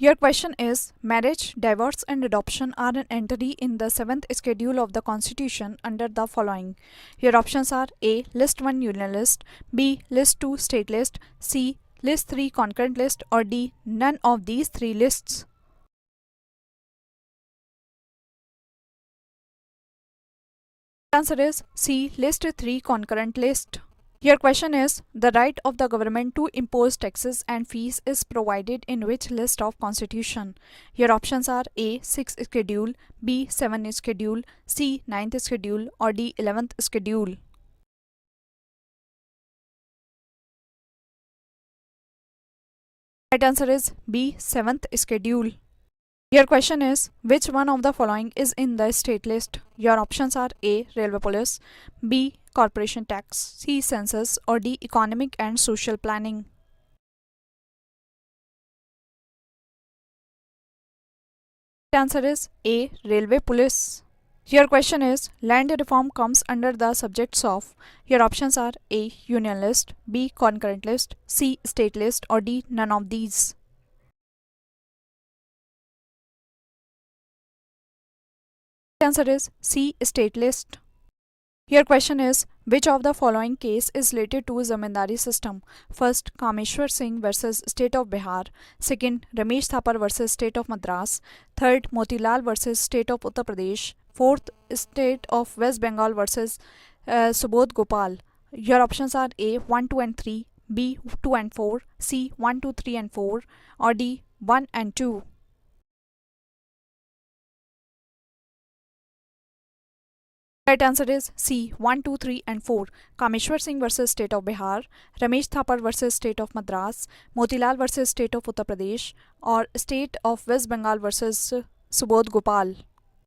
Your question is marriage, divorce, and adoption are an entry in the 7th schedule of the Constitution under the following. Your options are A. List 1 Union list, B. List 2 State list, C. List 3 Concurrent list, or D. None of these three lists. Answer is C. List 3 Concurrent list. Your question is the right of the government to impose taxes and fees is provided in which list of constitution? Your options are A. 6th schedule, B. 7th schedule, C. 9th schedule, or D. 11th schedule. Right answer is B. 7th schedule. Your question is which one of the following is in the state list? Your options are A. Railway police, B. Corporation tax, C. Census, or D. Economic and social planning. The answer is A. Railway police. Your question is land reform comes under the subjects of. Your options are A. Union list, B. Concurrent list, C. State list, or D. None of these. The answer is C. State list. Your question is which of the following case is related to zamindari system? First, Kameshwar Singh versus State of Bihar. Second, Ramesh Thapar versus State of Madras. Third, Motilal versus State of Uttar Pradesh. Fourth, State of West Bengal versus Subodh Gopal. Your options are A. 1, 2 and 3, B. 2 and 4, C. 1, 2, 3 and 4, or D. 1 and 2. Right answer is C. 1, 2, 3 and 4. Kameshwar Singh versus State of Bihar, Ramesh Thapar versus State of Madras, Motilal versus State of Uttar Pradesh, or State of West Bengal versus Subodh Gopal.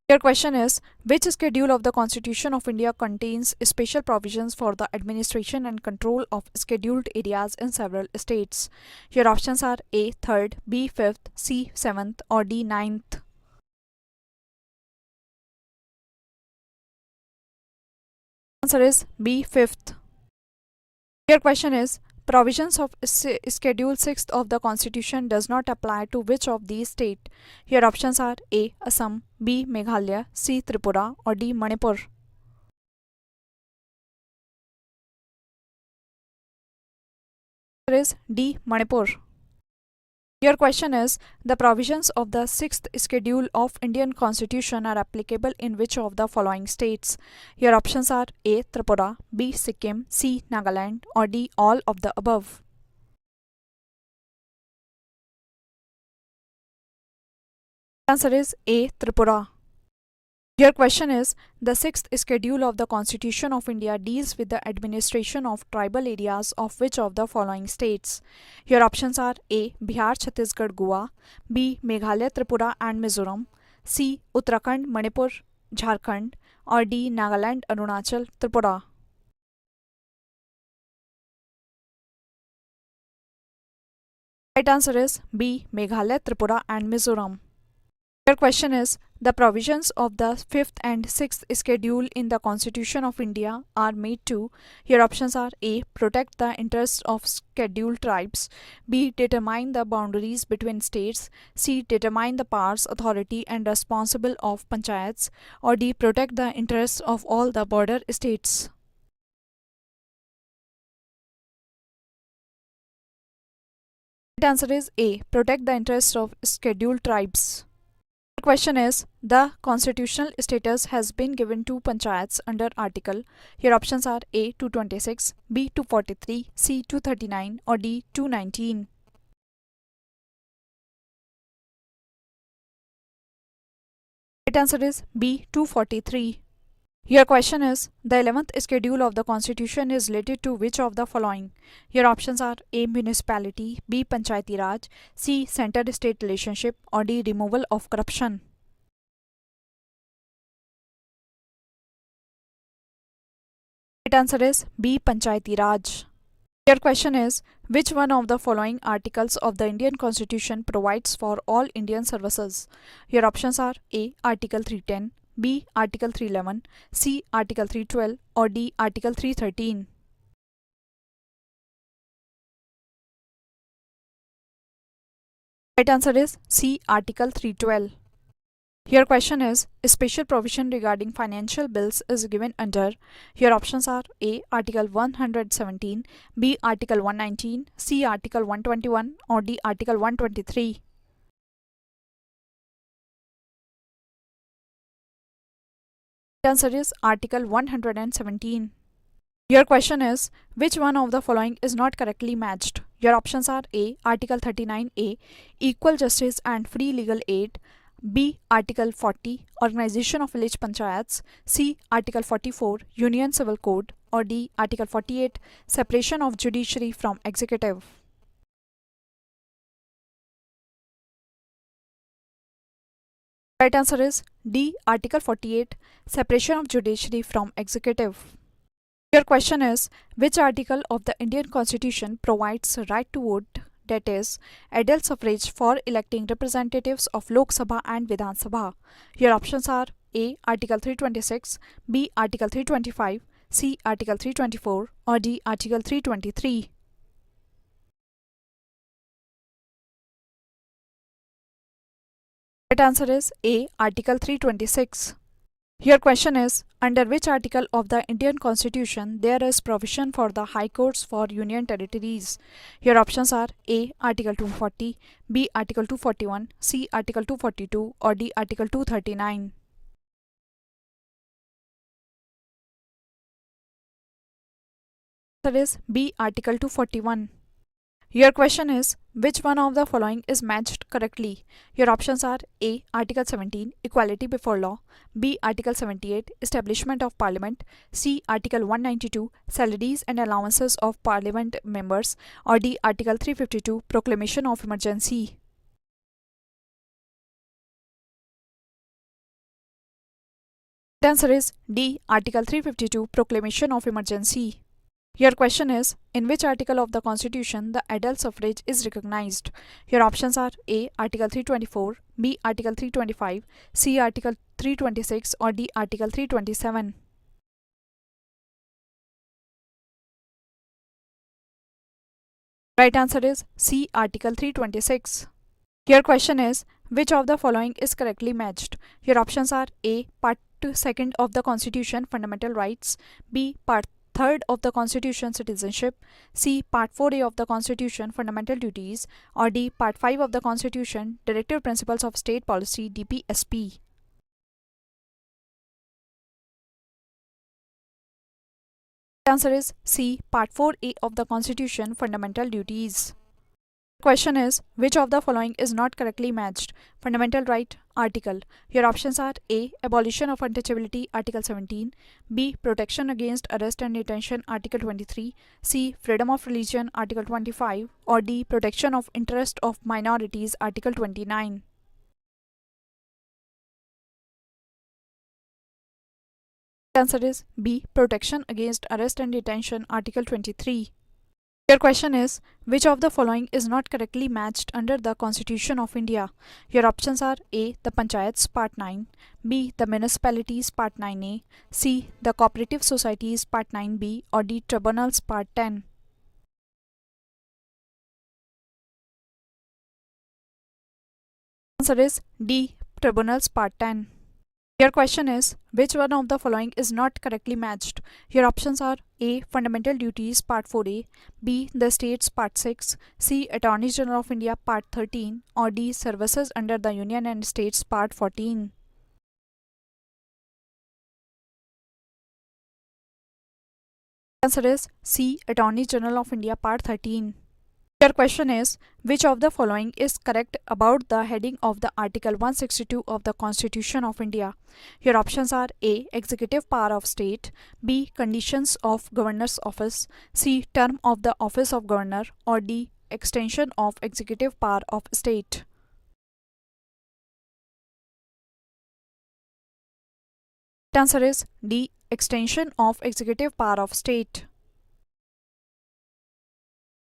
Your question is which schedule of the Constitution of India contains special provisions for the administration and control of scheduled areas in several states? Your options are A. 3rd, B. 5th, C. 7th, or D. 9th. Answer is B. 5th. Your question is provisions of schedule 6th of the constitution does not apply to which of these state? Your options are A. Assam, B. Meghalaya, C. Tripura, or D. Manipur. Answer is D. Manipur. Your question is the provisions of the 6th schedule of Indian constitution are applicable in which of the following states? Your options are A. Tripura, B. Sikkim, C. Nagaland, or D. all of the above. Answer is A. Tripura. Your question is the 6th schedule of the Constitution of India deals with the administration of tribal areas of which of the following states? Your options are A. Bihar, Chhattisgarh, Goa, B. Meghalaya, Tripura and Mizoram, C. Uttarakhand, Manipur, Jharkhand, or D. Nagaland, Arunachal, Tripura. Right answer is B. Meghalaya, Tripura and Mizoram. Your question is the provisions of the 5th and 6th schedule in the Constitution of India are made to. Your options are A. Protect the interests of scheduled tribes, B. Determine the boundaries between states, C. Determine the powers, authority and responsible of panchayats, or D. Protect the interests of all the border states. The answer is A. Protect the interests of scheduled tribes. The question is the constitutional status has been given to panchayats under article. Your options are A. 226, B. 243, C. 239, or D. 219. Right answer is B. 243. Your question is the 11th schedule of the constitution is related to which of the following? Your options are A. Municipality, B. Panchayati Raj, C. Center-state relationship, or D. Removal of corruption. Right answer is B. Panchayati Raj. Your question is which one of the following articles of the Indian Constitution provides for all Indian services? Your options are A. Article 310, B. Article 311, C. Article 312, or D. Article 313. Right answer is C. Article 312. Your question is special provision regarding financial bills is given under. Your options are A. Article 117, B. Article 119, C. Article 121, or D. Article 123. The answer is Article 117. Your question is which one of the following is not correctly matched? Your options are A. Article 39A, Equal Justice and Free Legal Aid, B. Article 40, Organization of Village Panchayats, C. Article 44, Union Civil Code, or D. Article 48, Separation of Judiciary from Executive. Right answer is D. Article 48, Separation of Judiciary from Executive. Your question is which article of the Indian Constitution provides right to vote, that is adult suffrage, for electing representatives of Lok Sabha and Vidhan Sabha? Your options are A. Article 326, B. Article 325, C. Article 324, or D. Article 323. Right answer is A. Article 326. Your question is under which article of the Indian Constitution there is provision for the high courts for union territories? Your options are A. Article 240, B. Article 241, C. Article 242, or D. Article 239. Answer is B. Article 241. Your question is which one of the following is matched correctly? Your options are A. Article 17, Equality before law, B. Article 78, Establishment of Parliament, C. Article 192, Salaries and Allowances of Parliament Members, or D. Article 352, Proclamation of Emergency. The answer is D. Article 352, Proclamation of Emergency. Your question is in which article of the Constitution the adult suffrage is recognized? Your options are A. Article 324, B. Article 325, C. Article 326, or D. Article 327. Right answer is C. Article 326. Your question is which of the following is correctly matched? Your options are A. Part 2nd of the Constitution, Fundamental Rights, B. Part 3rd of the Constitution, Citizenship, C. Part 4A of the Constitution, Fundamental Duties, or D. Part 5 of the Constitution, Directive Principles of State Policy, DPSP. The answer is C. Part 4A of the Constitution, Fundamental Duties. Question is which of the following is not correctly matched? Fundamental right article. Your options are A. Abolition of untouchability, Article 17, B. Protection against arrest and detention, Article 23, C. Freedom of religion, Article 25, or D. Protection of interest of minorities, Article 29. The answer is B. Protection against arrest and detention, Article 23. Your question is which of the following is not correctly matched under the Constitution of India? Your options are A. The Panchayats, Part 9, B. The Municipalities, Part 9A, C. The Cooperative Societies, Part 9B, or D. Tribunals, Part 10. Answer is D. Tribunals, Part 10. Your question is which one of the following is not correctly matched? Your options are A. Fundamental Duties, Part 4A, B. The States, Part 6, C. Attorney General of India, Part 13, or D. Services under the Union and States, Part 14. Answer is C. Attorney General of India, Part 13. Your question is which of the following is correct about the heading of the Article 162 of the Constitution of India? Your options are A. Executive power of state, B. Conditions of governor's office, C. Term of the office of governor, or D. Extension of executive power of state. The answer is D. Extension of executive power of state.